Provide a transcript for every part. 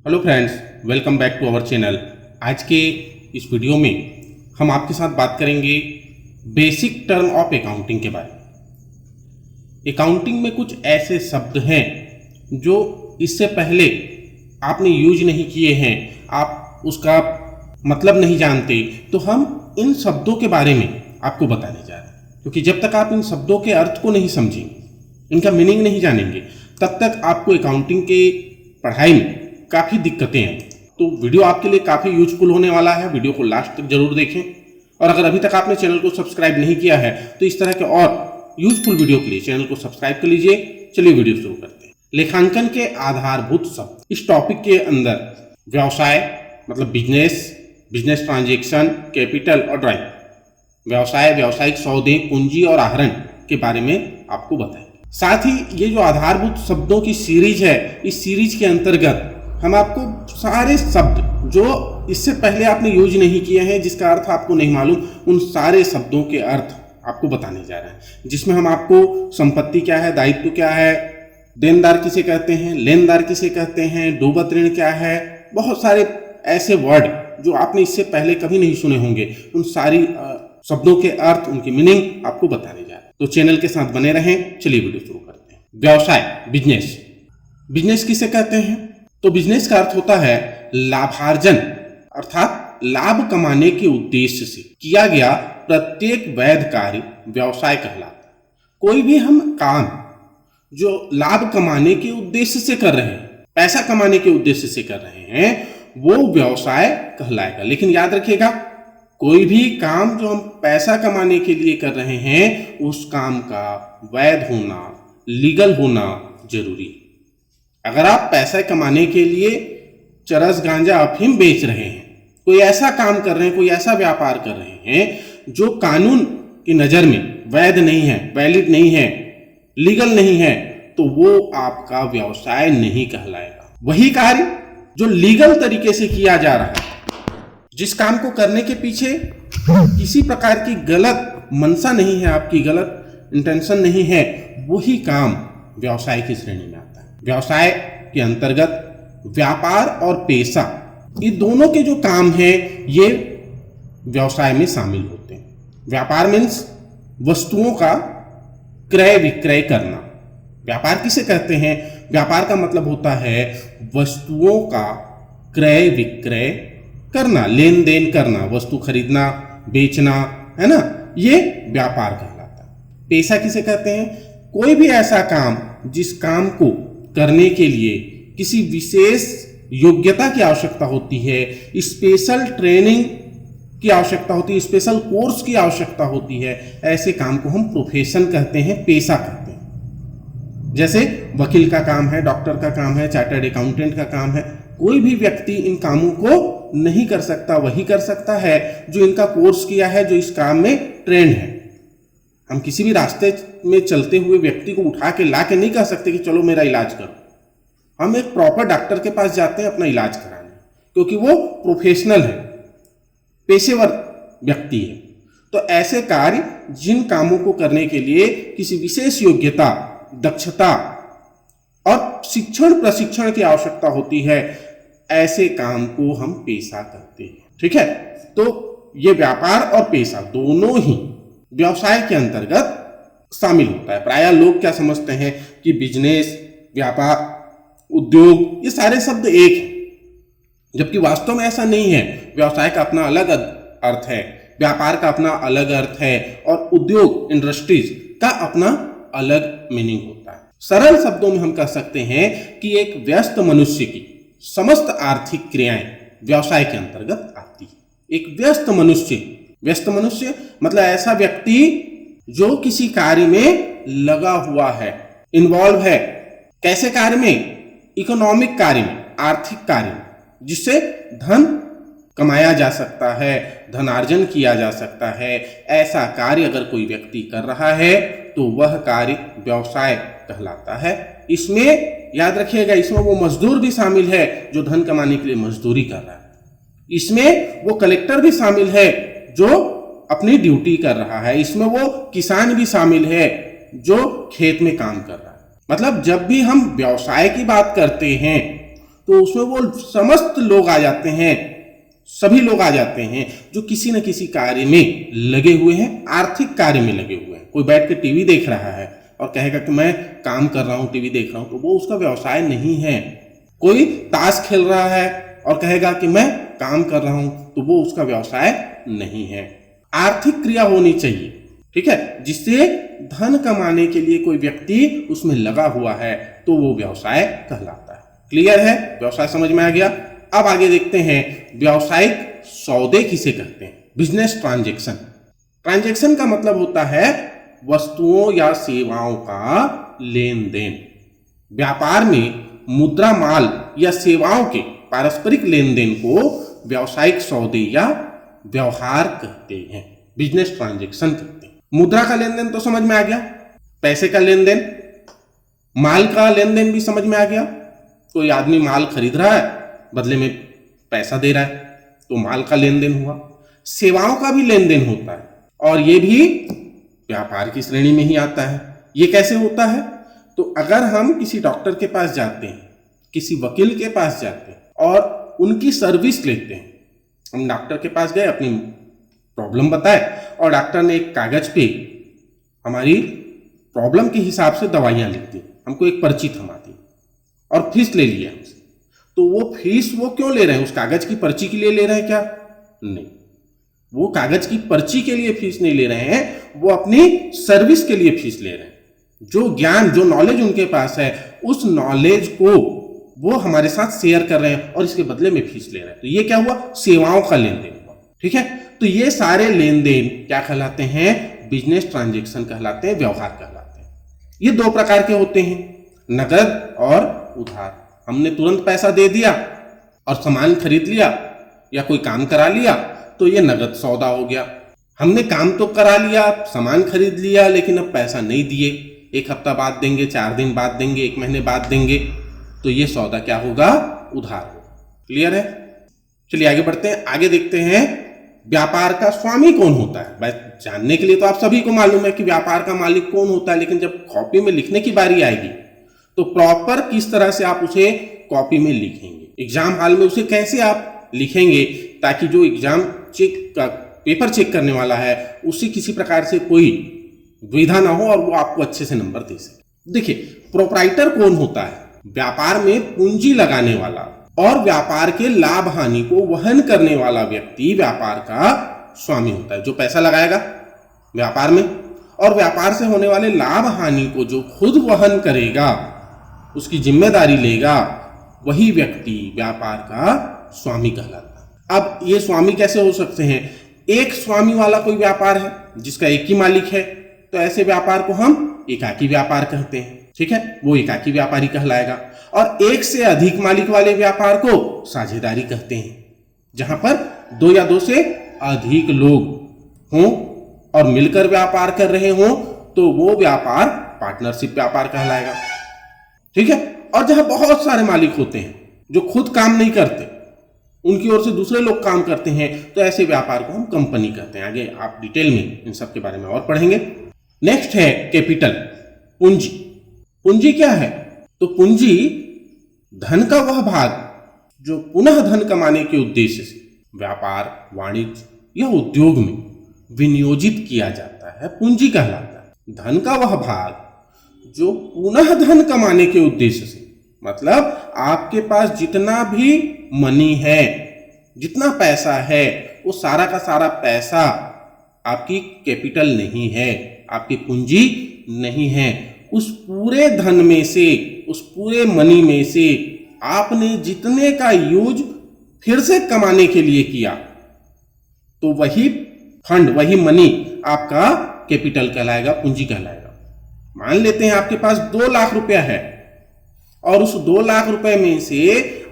Hello friends, welcome back to our channel. आज के इस वीडियो में हम आपके साथ बात करेंगे बेसिक टर्म ऑफ अकाउंटिंग के बारे में। अकाउंटिंग में कुछ ऐसे शब्द हैं जो इससे पहले आपने यूज नहीं किए हैं, आप उसका मतलब नहीं जानते, तो हम इन शब्दों के बारे में आपको बताने जा रहे हैं। क्योंकि जब तक आप इन शब्दों के अर्थ को नहीं समझेंगे, इनका मीनिंग नहीं जानेंगे, तब तक आपको अकाउंटिंग के पढ़ाई में काफ़ी दिक्कतें हैं। तो वीडियो आपके लिए काफ़ी यूजफुल होने वाला है, वीडियो को लास्ट तक जरूर देखें। और अगर अभी तक आपने चैनल को सब्सक्राइब नहीं किया है तो इस तरह के और यूजफुल वीडियो के लिए चैनल को सब्सक्राइब कर लीजिए। चलिए वीडियो शुरू करते हैं। लेखांकन के आधारभूत शब्द। इस टॉपिक के अंदर व्यवसाय मतलब बिजनेस, बिजनेस ट्रांजेक्शन, कैपिटल और ड्राइंग, व्यवसाय, व्यावसायिक सौदे, पूंजी और आहरण के बारे में आपको बताएंगे। साथ ही ये जो आधारभूत शब्दों की सीरीज है, इस सीरीज के अंतर्गत हम आपको सारे शब्द जो इससे पहले आपने यूज नहीं किए हैं, जिसका अर्थ आपको नहीं मालूम, उन सारे शब्दों के अर्थ आपको बताने जा रहे हैं। जिसमें हम आपको संपत्ति क्या है, दायित्व क्या है, देनदार किसे कहते हैं, लेनदार किसे कहते हैं, डूबत ऋण क्या है, बहुत सारे ऐसे वर्ड जो आपने इससे पहले कभी नहीं सुने होंगे, उन सारी शब्दों के अर्थ, उनकी मीनिंग आपको बताने जा रहे हैं। तो चैनल के साथ बने रहें। चलिए वीडियो शुरू करते हैं। व्यवसाय, बिजनेस। बिजनेस किसे कहते हैं? तो बिजनेस का अर्थ होता है लाभार्जन, अर्थात लाभ कमाने के उद्देश्य से किया गया प्रत्येक वैध कार्य व्यवसाय कहलाता है। कोई भी हम काम जो लाभ कमाने के उद्देश्य से कर रहे हैं, पैसा कमाने के उद्देश्य से कर रहे हैं, वो व्यवसाय कहलाएगा। लेकिन याद रखिएगा, कोई भी काम जो हम पैसा कमाने के लिए कर रहे हैं, उस काम का वैध होना, लीगल होना जरूरी है। अगर आप पैसा कमाने के लिए चरस, गांजा, अफीम बेच रहे हैं, कोई ऐसा काम कर रहे हैं, कोई ऐसा व्यापार कर रहे हैं जो कानून की नजर में वैध नहीं है, वैलिड नहीं है, लीगल नहीं है, तो वो आपका व्यवसाय नहीं कहलाएगा। वही कार्य जो लीगल तरीके से किया जा रहा है, जिस काम को करने के पीछे किसी प्रकार की गलत मंशा नहीं है, आपकी गलत इंटेंशन नहीं है, वही काम व्यवसाय की श्रेणी में आता है। व्यवसाय के अंतर्गत व्यापार और पेशा, ये दोनों के जो काम हैं, ये व्यवसाय में शामिल होते हैं। व्यापार मीन्स वस्तुओं का क्रय विक्रय करना। व्यापार किसे कहते हैं? व्यापार का मतलब होता है वस्तुओं का क्रय विक्रय करना, लेन देन करना, वस्तु खरीदना, बेचना, है ना, ये व्यापार कहलाता है। पेशा किसे कहते हैं? कोई भी ऐसा काम जिस काम को करने के लिए किसी विशेष योग्यता की आवश्यकता होती है, स्पेशल ट्रेनिंग की आवश्यकता होती है, स्पेशल कोर्स की आवश्यकता होती है, ऐसे काम को हम प्रोफेशन कहते हैं, पेशा कहते हैं। जैसे वकील का काम है, डॉक्टर का काम है, चार्टर्ड अकाउंटेंट का काम है। कोई भी व्यक्ति इन कामों को नहीं कर सकता, वही कर सकता है जो इनका कोर्स किया है, जो इस काम में ट्रेंड है। हम किसी भी रास्ते में चलते हुए व्यक्ति को उठा के ला के नहीं कह सकते कि चलो मेरा इलाज करो। हम एक प्रॉपर डॉक्टर के पास जाते हैं अपना इलाज कराने, क्योंकि वो प्रोफेशनल है, पेशेवर व्यक्ति है। तो ऐसे कार्य जिन कामों को करने के लिए किसी विशेष योग्यता, दक्षता और शिक्षण प्रशिक्षण की आवश्यकता होती है, ऐसे काम को हम पेशा कहते हैं। ठीक है, तो ये व्यापार और पेशा दोनों ही व्यवसाय के अंतर्गत शामिल होता है। प्रायः लोग क्या समझते हैं कि बिजनेस, व्यापार, उद्योग, ये सारे शब्द एक हैं, जबकि वास्तव में ऐसा नहीं है। व्यवसाय का अपना अलग अर्थ है, व्यापार का अपना अलग अर्थ है, और उद्योग, इंडस्ट्रीज का अपना अलग मीनिंग होता है। सरल शब्दों में हम कह सकते हैं कि एक व्यस्त मनुष्य की समस्त आर्थिक क्रियाएं व्यवसाय के अंतर्गत आती है। एक व्यस्त मनुष्य मतलब ऐसा व्यक्ति जो किसी कार्य में लगा हुआ है, इन्वॉल्व है। कैसे कार्य में? इकोनॉमिक कार्य में, आर्थिक कार्य में, जिससे धन कमाया जा सकता है, धनार्जन किया जा सकता है। ऐसा कार्य अगर कोई व्यक्ति कर रहा है तो वह कार्य व्यवसाय कहलाता है। इसमें याद रखिएगा, इसमें वो मजदूर भी शामिल है जो धन कमाने के लिए मजदूरी कर रहा है। इसमें वो कलेक्टर भी शामिल है जो अपनी ड्यूटी कर रहा है। इसमें वो किसान भी शामिल है जो खेत में काम कर रहा है। मतलब जब भी हम व्यवसाय की बात करते हैं तो उसमें वो समस्त लोग आ जाते हैं, सभी लोग आ जाते हैं जो किसी न किसी कार्य में लगे हुए हैं, आर्थिक कार्य में लगे हुए हैं। कोई बैठ के टीवी देख रहा है और कहेगा कि मैं काम कर रहा हूं, टीवी देख रहा हूं, तो वो उसका व्यवसाय नहीं है। कोई ताश खेल रहा है और कहेगा कि मैं काम कर रहा हूं, तो वो उसका व्यवसाय नहीं है। आर्थिक क्रिया होनी चाहिए, ठीक है, जिससे धन कमाने के लिए कोई व्यक्ति उसमें लगा हुआ है, तो वो व्यवसाय कहलाता है। क्लियर है? व्यवसाय समझ में आ गया। अब आगे देखते हैं व्यावसायिक सौदे किसे कहते हैं। Business transaction. ट्रांजैक्शन का मतलब होता है वस्तुओं या सेवाओं का लेन देन। व्यापार में मुद्रा, माल या सेवाओं के पारस्परिक लेन देन को व्यावसायिक सौदे या व्यवहार कहते हैं, बिजनेस ट्रांजैक्शन कहते हैं। मुद्रा का लेन देन तो समझ में आ गया, पैसे का लेन देन। माल का लेन देन भी समझ में आ गया, कोई आदमी माल खरीद रहा है, बदले में पैसा दे रहा है, तो माल का लेन देन हुआ। सेवाओं का भी लेन देन होता है, और ये भी व्यापार की श्रेणी में ही आता है। ये कैसे होता है? तो अगर हम किसी डॉक्टर के पास जाते हैं, किसी वकील के पास जाते हैं और उनकी सर्विस लेते हैं, हम डॉक्टर के पास गए, अपनी प्रॉब्लम बताए और डॉक्टर ने एक कागज पे हमारी प्रॉब्लम के हिसाब से दवाइयां लिख दी, हमको एक पर्ची थमा दी और फीस ले लिया हमसे, तो वो फीस वो क्यों ले रहे हैं? उस कागज की पर्ची के लिए ले रहे हैं क्या? नहीं, वो कागज की पर्ची के लिए फीस नहीं ले रहे हैं, वो अपनी सर्विस के लिए फीस ले रहे हैं। जो ज्ञान, जो नॉलेज उनके पास है, उस नॉलेज को वो हमारे साथ शेयर कर रहे हैं और इसके बदले में फीस ले रहे हैं। तो ये क्या हुआ? सेवाओं का लेन देन हुआ, ठीक है। तो ये सारे लेन देन क्या कहलाते हैं? बिजनेस ट्रांजैक्शन कहलाते हैं, व्यवहार कहलाते हैं। ये दो प्रकार के होते हैं, नगद और उधार। हमने तुरंत पैसा दे दिया और सामान खरीद लिया या कोई काम करा लिया, तो ये नगद सौदा हो गया। हमने काम तो करा लिया, सामान खरीद लिया, लेकिन अब पैसा नहीं दिए, एक हफ्ता बाद देंगे, 4 दिन बाद देंगे, 1 महीने बाद देंगे, तो ये सौदा क्या होगा? उधार होगा। क्लियर है? चलिए आगे बढ़ते हैं। आगे देखते हैं व्यापार का स्वामी कौन होता है। बस जानने के लिए तो आप सभी को मालूम है कि व्यापार का मालिक कौन होता है, लेकिन जब कॉपी में लिखने की बारी आएगी तो प्रॉपर किस तरह से आप उसे कॉपी में लिखेंगे, एग्जाम हॉल में उसे कैसे आप लिखेंगे, ताकि जो एग्जाम चेक का पेपर चेक करने वाला है उसे किसी प्रकार से कोई दुविधा ना हो और वो आपको अच्छे से नंबर दे सके। देखिए, प्रोप्राइटर कौन होता है? व्यापार में पूंजी लगाने वाला और व्यापार के लाभ हानि को वहन करने वाला व्यक्ति व्यापार का स्वामी होता है। जो पैसा लगाएगा व्यापार में और व्यापार से होने वाले लाभ हानि को जो खुद वहन करेगा, उसकी जिम्मेदारी लेगा, वही व्यक्ति व्यापार का स्वामी कहलाता है। अब ये स्वामी कैसे हो सकते हैं? एक स्वामी वाला कोई व्यापार है जिसका एक ही मालिक है, तो ऐसे व्यापार को हम एकाकी व्यापार कहते हैं, ठीक है, वो एकाकी व्यापारी कहलाएगा। और एक से अधिक मालिक वाले व्यापार को साझेदारी कहते हैं, जहां पर 2 या 2 से अधिक लोग हों और मिलकर व्यापार कर रहे हों, तो वो व्यापार पार्टनरशिप व्यापार कहलाएगा, ठीक है। और जहां बहुत सारे मालिक होते हैं जो खुद काम नहीं करते, उनकी ओर से दूसरे लोग काम करते हैं, तो ऐसे व्यापार को हम कंपनी कहते हैं। आगे आप डिटेल में इन सब के बारे में और पढ़ेंगे। नेक्स्ट है कैपिटल, पूंजी। पूंजी क्या है? तो पूंजी धन का वह भाग जो पुनः धन कमाने के उद्देश्य से व्यापार, वाणिज्य या उद्योग में विनियोजित किया जाता है, पूंजी कहलाता है। धन का वह भाग जो पुनः धन कमाने के उद्देश्य से, मतलब आपके पास जितना भी मनी है, जितना पैसा है, वो सारा का सारा पैसा आपकी कैपिटल नहीं है, आपकी पूंजी नहीं है। उस पूरे धन में से, उस पूरे मनी में से आपने जितने का यूज फिर से कमाने के लिए किया, तो वही फंड, वही मनी आपका कैपिटल कहलाएगा, पूंजी कहलाएगा। मान लेते हैं आपके पास 2 लाख रुपया है और उस 2 लाख रुपए में से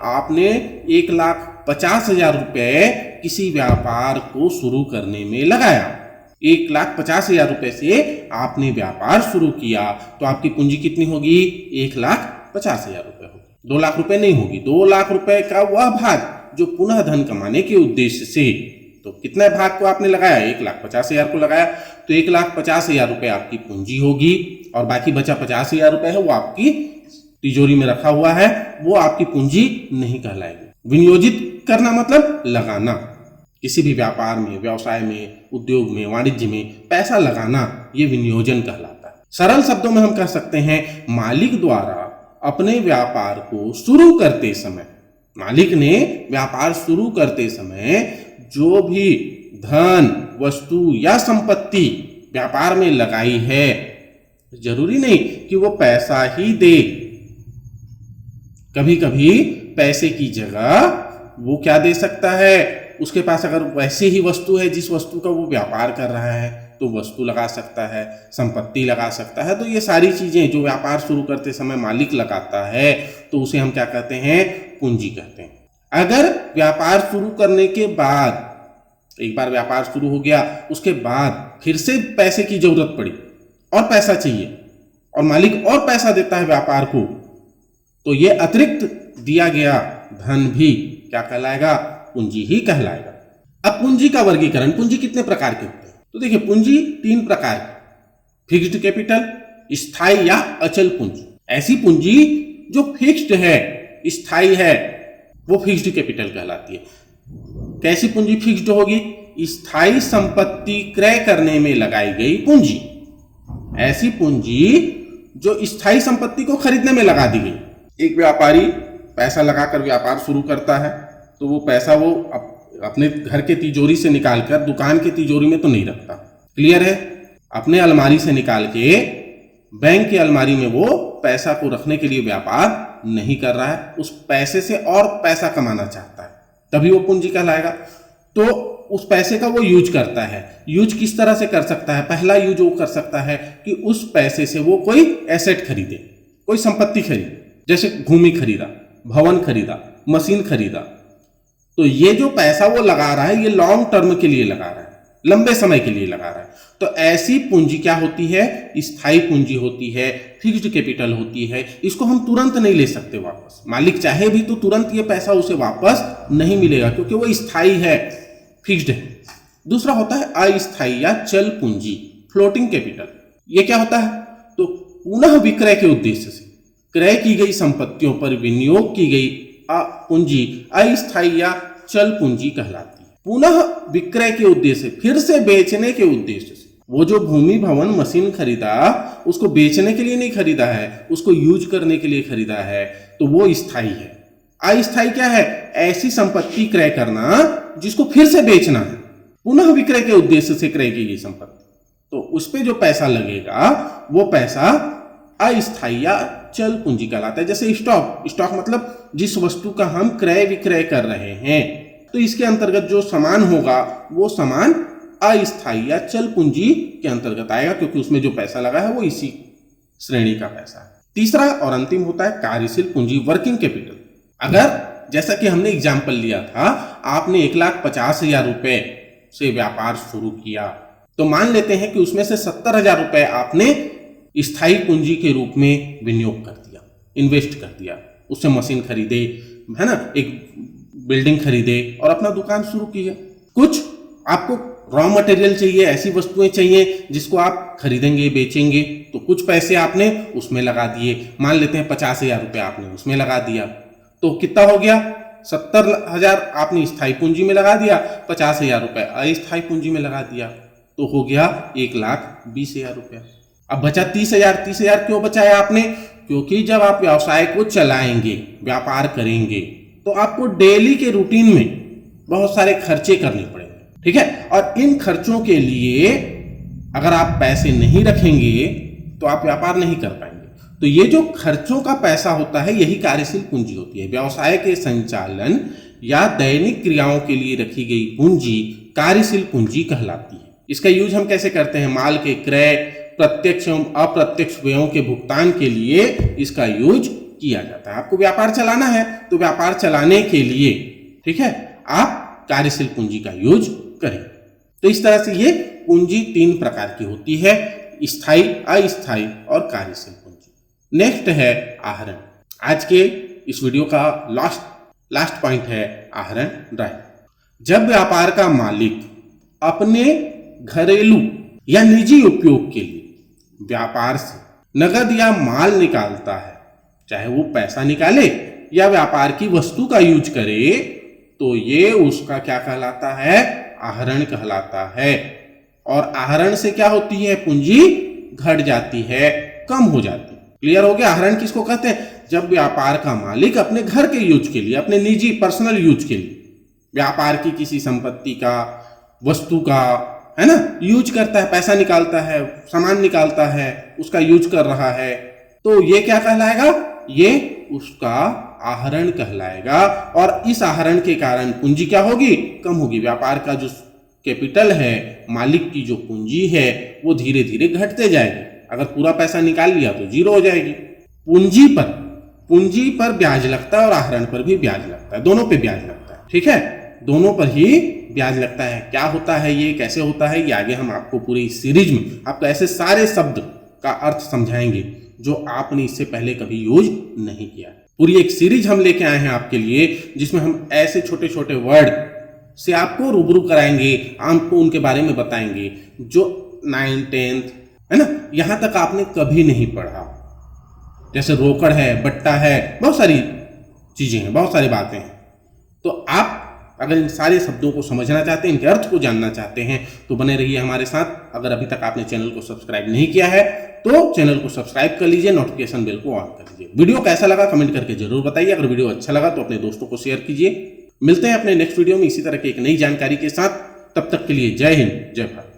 आपने 1,50,000 रुपए किसी व्यापार को शुरू करने में लगाया। 1,50,000 रुपए से आपने व्यापार शुरू किया, तो आपकी पूंजी कितनी होगी? 1,50,000 रुपए होगी, 2 लाख रुपए नहीं होगी। 2 लाख रुपए का वह भाग जो पुनः धन कमाने के उद्देश्य से, तो कितने भाग को आपने लगाया? 1,50,000 को लगाया, तो 1,50,000 रुपए आपकी पूंजी होगी और बाकी बचा 50,000 रुपए है वो आपकी तिजोरी में रखा हुआ है वो आपकी पूंजी नहीं कहलाएगी। विनियोजित करना मतलब लगाना, किसी भी व्यापार में, व्यवसाय में, उद्योग में, वाणिज्य में पैसा लगाना, ये विनियोजन कहलाता है। सरल शब्दों में हम कह सकते हैं मालिक द्वारा अपने व्यापार को शुरू करते समय, मालिक ने व्यापार शुरू करते समय जो भी धन, वस्तु या संपत्ति व्यापार में लगाई है, जरूरी नहीं कि वो पैसा ही दे, कभी कभी पैसे की जगह वो क्या दे सकता है, उसके पास अगर वैसे ही वस्तु है जिस वस्तु का वो व्यापार कर रहा है तो वस्तु लगा सकता है, संपत्ति लगा सकता है। तो ये सारी चीजें जो व्यापार शुरू करते समय मालिक लगाता है तो उसे हम क्या कहते हैं, पूंजी कहते हैं। अगर व्यापार शुरू करने के बाद, एक बार व्यापार शुरू हो गया उसके बाद फिर से पैसे की जरूरत पड़ी और पैसा चाहिए और मालिक और पैसा देता है व्यापार को, तो ये अतिरिक्त दिया गया धन भी क्या कहलाएगा, पूंजी ही कहलाएगा। अब पूंजी का वर्गीकरण, पूंजी कितने प्रकार के होते हैं? तो देखिए पूंजी 3 प्रकार की, फिक्स्ड कैपिटल, स्थायी या अचल पूंजी। ऐसी पूंजी जो फिक्स्ड है, स्थायी है, वो फिक्स्ड कैपिटल कहलाती है। कैसी पूंजी फिक्स्ड होगी? स्थायी संपत्ति क्रय करने में लगाई गई पूंजी। ऐसी पूंजी जो स्थायी संपत्ति को खरीदने में लगा दी गई। एक व्यापारी पैसा लगाकर व्यापार शुरू करता है तो वो पैसा वो अपने घर के तिजोरी से निकालकर दुकान के तिजोरी में तो नहीं रखता, क्लियर है? अपने अलमारी से निकाल के बैंक की अलमारी में वो पैसा को रखने के लिए व्यापार नहीं कर रहा है, उस पैसे से और पैसा कमाना चाहता है, तभी वो पूंजी कहलाएगा। तो उस पैसे का वो यूज करता है। यूज किस तरह से कर सकता है? पहला यूज वो कर सकता है कि उस पैसे से वो कोई एसेट खरीदे, कोई संपत्ति खरीदे, जैसे भूमि खरीदा, भवन खरीदा, मशीन खरीदा। तो ये जो पैसा वो लगा रहा है ये लॉन्ग टर्म के लिए लगा रहा है, लंबे समय के लिए लगा रहा है। तो ऐसी पूंजी क्या होती है? स्थायी पूंजी होती है, फिक्स्ड कैपिटल होती है। इसको हम तुरंत नहीं ले सकते वापस, मालिक चाहे भी तो तुरंत ये पैसा उसे वापस नहीं मिलेगा क्योंकि वो स्थायी है, फिक्स्ड है। दूसरा होता है अस्थायी या चल पूंजी, फ्लोटिंग कैपिटल। ये क्या होता है? तो पुनः विक्रय के उद्देश्य से क्रय की गई संपत्तियों पर विनियोग की गई पूंजी अस्थायी या चल पूंजी कहलाती है। पुनः विक्रय के उद्देश्य, फिर से बेचने के उद्देश्य से, वो जो भूमि, भवन, मशीन खरीदा उसको बेचने के लिए नहीं खरीदा है, उसको यूज करने के लिए खरीदा है, तो वो स्थायी है। अस्थायी क्या है? ऐसी संपत्ति क्रय करना जिसको फिर से बेचना है, पुनः विक्रय के उद्देश्य से क्रय की गई संपत्ति, तो उस पे जो पैसा लगेगा वो पैसा अस्थायी या चल पूंजी कहलाता है। जैसे स्टॉक मतलब जिस वस्तु का हम क्रय विक्रय कर रहे हैं, तो इसके अंतर्गत जो सामान होगा वो सामान अस्थायी या चल पूंजी के अंतर्गत आएगा क्योंकि उसमें जो पैसा लगा है वो इसी श्रेणी का पैसा है। तीसरा और अंतिम होता है कार्यशील पूंजी, वर्किंग कैपिटल। अगर जैसा कि हमने एग्जाम्पल लिया था, आपने 1,50,000 रुपए से व्यापार शुरू किया, तो मान लेते हैं कि उसमें से 70,000 रुपए आपने स्थायी पूंजी के रूप में विनियोग कर दिया, इन्वेस्ट कर दिया, उससे मशीन खरीदे, है ना, एक बिल्डिंग खरीदे और अपना दुकान शुरू किया। कुछ आपको रॉ मटेरियल चाहिए, ऐसी वस्तुएं चाहिए जिसको आप खरीदेंगे, बेचेंगे, तो कुछ पैसे आपने उसमें लगा दिए। मान लेते हैं 50,000 रुपये आपने उसमें लगा दिया, तो कितना हो गया? 70,000 आपने स्थायी पूंजी में लगा दिया, 50,000 रुपये अस्थायी पूंजी में लगा दिया, तो हो गया 1,20,000 रुपया। अब बचा 30,000। 30,000 क्यों बचाया आपने? क्योंकि जब आप व्यवसाय को चलाएंगे, व्यापार करेंगे, तो आपको डेली के रूटीन में बहुत सारे खर्चे करने पड़ेंगे, ठीक है? और इन खर्चों के लिए अगर आप पैसे नहीं रखेंगे तो आप व्यापार नहीं कर पाएंगे। तो ये जो खर्चों का पैसा होता है यही कार्यशील पूंजी होती है। व्यवसाय के संचालन या दैनिक क्रियाओं के लिए रखी गई पूंजी कार्यशील पूंजी कहलाती है। इसका यूज हम कैसे करते हैं? माल के क्रय, प्रत्यक्ष एवं अप्रत्यक्ष व्ययों के भुगतान के लिए इसका यूज किया जाता है। आपको व्यापार चलाना है तो व्यापार चलाने के लिए, ठीक है, आप कार्यशील पूंजी का यूज करें। तो इस तरह से ये पूंजी 3 प्रकार की होती है, स्थायी, अस्थायी और कार्यशील पूंजी। नेक्स्ट है आहरण। आज के इस वीडियो का लास्ट पॉइंट है आहरण ड्राइव। जब व्यापार का मालिक अपने घरेलू या निजी उपयोग के लिए व्यापार से नगद या माल निकालता है, चाहे वो पैसा निकाले या व्यापार की वस्तु का यूज करे, तो ये उसका क्या कहलाता है? आहरण कहलाता है। और आहरण से क्या होती है? पूंजी घट जाती है, कम हो जाती है। क्लियर हो गया? आहरण किसको कहते हैं? जब व्यापार का मालिक अपने घर के यूज के लिए, अपने निजी पर्सनल यूज के लिए व्यापार की किसी संपत्ति का, वस्तु का, है ना, यूज करता है, पैसा निकालता है, सामान निकालता है, उसका यूज कर रहा है, तो ये क्या कहलाएगा? ये उसका आहरण कहलाएगा। और इस आहरण के कारण पूंजी क्या होगी? कम होगी। व्यापार का जो कैपिटल है, मालिक की जो पूंजी है, वो धीरे धीरे घटते जाएगी। अगर पूरा पैसा निकाल लिया तो जीरो हो जाएगी। पूंजी पर ब्याज लगता है और आहरण पर भी ब्याज लगता है, दोनों पे ब्याज लगता है। ठीक है, दोनों पर ही ब्याज लगता है। क्या होता है ये, कैसे होता है, ये आगे हम आपको पूरी इस सीरीज में आपको ऐसे सारे शब्द का अर्थ समझाएंगे जो आपने इससे पहले कभी यूज नहीं किया। पूरी एक सीरीज हम लेके आए हैं आपके लिए, जिसमें हम ऐसे छोटे छोटे वर्ड से आपको रूबरू कराएंगे, आपको उनके बारे में बताएंगे जो 9th 10th है ना, यहां तक आपने कभी नहीं पढ़ा। जैसे रोकड़ है, बट्टा है, बहुत सारी चीजें हैं, बहुत सारी बातें हैं। तो आप अगर इन सारे शब्दों को समझना चाहते हैं, इनके अर्थ को जानना चाहते हैं, तो बने रहिए हमारे साथ। अगर अभी तक आपने चैनल को सब्सक्राइब नहीं किया है तो चैनल को सब्सक्राइब कर लीजिए, नोटिफिकेशन बेल को ऑन कर लीजिए। वीडियो कैसा लगा कमेंट करके जरूर बताइए। अगर वीडियो अच्छा लगा तो अपने दोस्तों को शेयर कीजिए। मिलते हैं अपने नेक्स्ट वीडियो में इसी तरह की एक नई जानकारी के साथ। तब तक के लिए जय हिंद, जय भारत।